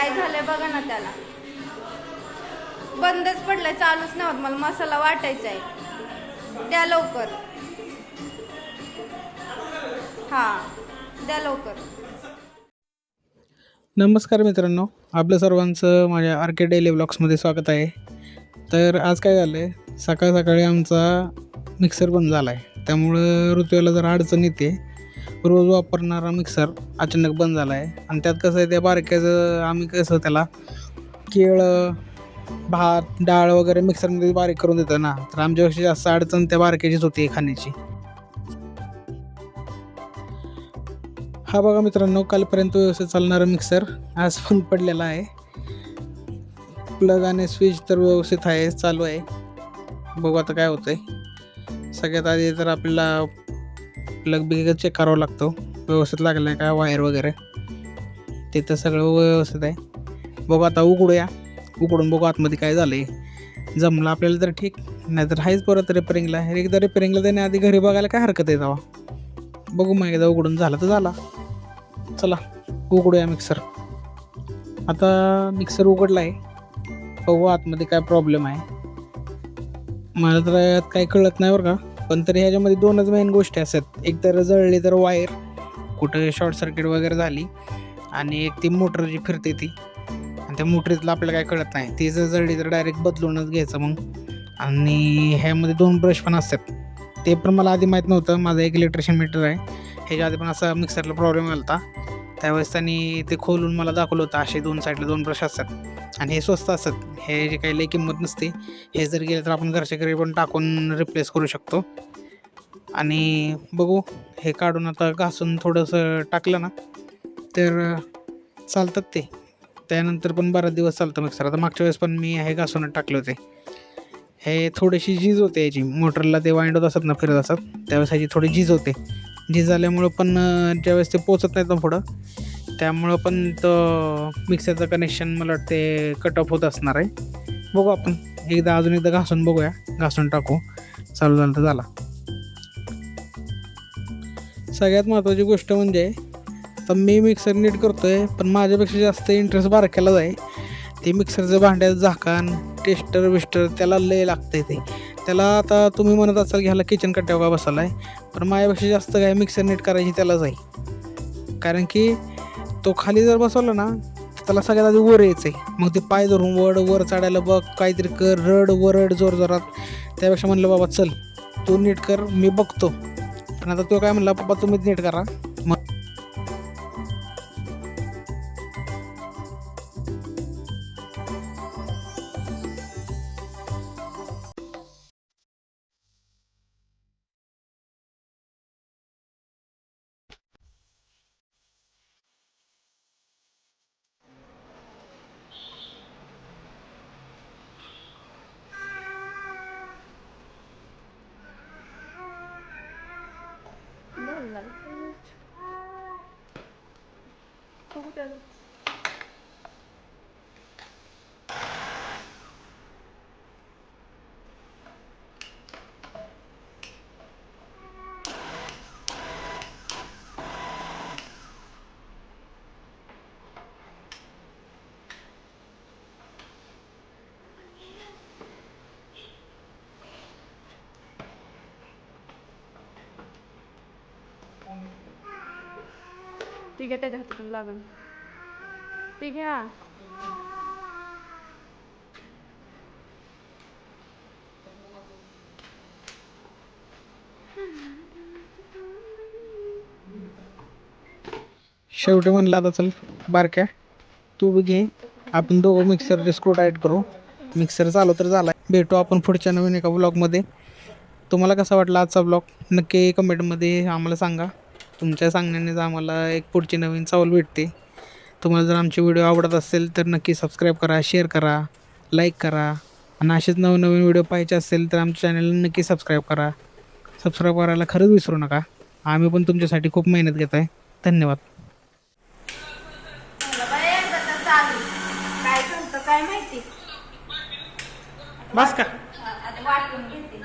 काय झालंय बघा ना त्याला. बंदच पडलंय, चालूच नाही होत. मला मसाला वाटायचा आहे. द्या लवकर. हा द्या लवकर. नमस्कार मित्रांनो, आपलं सर्वांचं माझ्या आर के डेली ब्लॉग्समध्ये स्वागत आहे. तर आज काय झालं आहे, सकाळी आमचा मिक्सर बंद झाला आहे. त्यामुळं ऋतूला जरा अडचण येते. रोज वापरणारा मिक्सर अचानक बंद झाला आहे. आणि त्यात कसं आहे, त्या बारक्याचं आम्ही कसं त्याला केळं, भात, डाळ वगैरे मिक्सरमध्ये बारीक करून देतो ना, तर आमच्यापेक्षा जास्त अडचण त्या बारक्याचीच होती खाण्याची. हा बघा मित्रांनो, कालपर्यंत व्यवस्थित चालणारा मिक्सर आज बंद पडलेला आहे. प्लग आणि स्विच तर व्यवस्थित आहे, चालू आहे. बघू आता काय होतं आहे. सगळ्यात आधी तर आपल्याला प्लग बिग चेक करावं लागतो, व्यवस्थित लागलं आहे काय, वायर वगैरे तिथं सगळं व्यवस्थित आहे. बघू आता उघडून बघू आतमध्ये काय झालं आहे. जमलं आपल्याला तर ठीक, नाहीतर आहेच परत रिपेरिंगला. एकदा रिपेरिंगला देण्याआधी घरी बघायला काय हरकत आहे तेव्हा. बघू मग एकदा उघडून झाला तर झाला. चला उघडूया मिक्सर. आता मिक्सर उघडला आहे, बघू आतमध्ये काय प्रॉब्लेम आहे. मला तर यात काही कळत नाही बरं का, पण तरी ह्याच्यामध्ये दोनच मेन गोष्टी असतात. एक तर जळली तर वायर, कुठं शॉर्ट सर्किट वगैरे झाली, आणि एक ती मोटर जी फिरते ती. आणि त्या मोटरीतलं आपल्याला काय कळत नाही, ती जर जळली तर डायरेक्ट बदलूनच घ्यायचं मग. आणि ह्यामध्ये 2 ब्रश पण असतात, ते पण मला आधी माहीत नव्हतं. माझं एक इलेक्ट्रिशियन मीटर आहे, ह्याच्या आधी पण असा मिक्सरला प्रॉब्लेम आला होता. त्यावेळेस त्यांनी ते खोलून मला दाखवलं होतं. असे 2 साईडला 2 ब्रश असतात, आणि हे स्वस्त असतात. हे जे काही लई किंमत नसते. हे जर गेलं तर आपण घरच्या घरी पण टाकून रिप्लेस करू शकतो. आणि बघू, हे काढून आता घासून थोडंसं टाकलं ना तर चालतात ते. त्यानंतर पण बराच दिवस चालतं मिक्सर. आता मागच्या वेळेस पण मी हे घासूनच टाकले होते. हे थोडीशी झीज होते याची, मोटरला ते वाइंड होत असतात ना, फिरत असतात, त्यावेळेस ह्याची थोडी झीज होते. झीज झाल्यामुळं पण ज्यावेळेस ते पोचत नाही तर पुढं, त्यामुळं पण तो मिक्सरचं कनेक्शन मला वाटते कट ऑफ होत असणार आहे. बघू आपण अजून एकदा घासून बघूया, घासून टाकू. चालू झालं तर झाला. सगळ्यात महत्त्वाची गोष्ट म्हणजे, आता मी मिक्सर नीट करतो आहे, पण माझ्यापेक्षा जास्त इंटरेस्ट बारक्यालाच आहे. ते मिक्सरचं भांड्याचं झाकण, टेस्टर बिस्टर त्याला लय लागतं आहे. त्याला आता तुम्ही म्हणत असाल की ह्याला किचन कट्ट्यावर का बसायला आहे, पण माझ्यापेक्षा जास्त काय मिक्सर नीट करायची त्यालाच आहे. कारण की तो खाली जर बसवला ना, त्याला सगळ्यात आधी वर यायचं आहे. मग ते पाय धरून वर चढायला बघ, काहीतरी कर, वरड जोरात. त्यापेक्षा म्हणलं बाबा चल तू नीट कर, मी बघतो. पण आता तो काय म्हणला, पप्पा तुम्हीच नीट करा. मग ती घ्या, त्याच्या हातातून लागून ती घ्या. शेवटी म्हणलं आता चल बारक्या, तू बी घे, आपण दोघं मिक्सरचे स्क्रू टाईट करू. मिक्सर चालू तर झाला. भेटू आपण पुढच्या नवीन एका ब्लॉगमध्ये. तुम्हाला कसा वाटला आजचा ब्लॉग नक्की कमेंटमध्ये आम्हाला सांगा. तुमच्या सांगण्यानेच आम्हाला एक पुढची नवीन चावल भेटते. तुम्हाला जर आमचे व्हिडिओ आवडत असेल तर नक्की सबस्क्राईब करा, शेअर करा, लाईक करा. आणि असेच नवीन व्हिडिओ पाहायचे असेल तर आमच्या चॅनलला नक्की सबस्क्राईब करा. सबस्क्राईब करायला खरंच विसरू नका. आम्ही पण तुमच्यासाठी खूप मेहनत घेत आहे. धन्यवाद. काय करतो काय माहिती. बस का? आता वाटून घेते.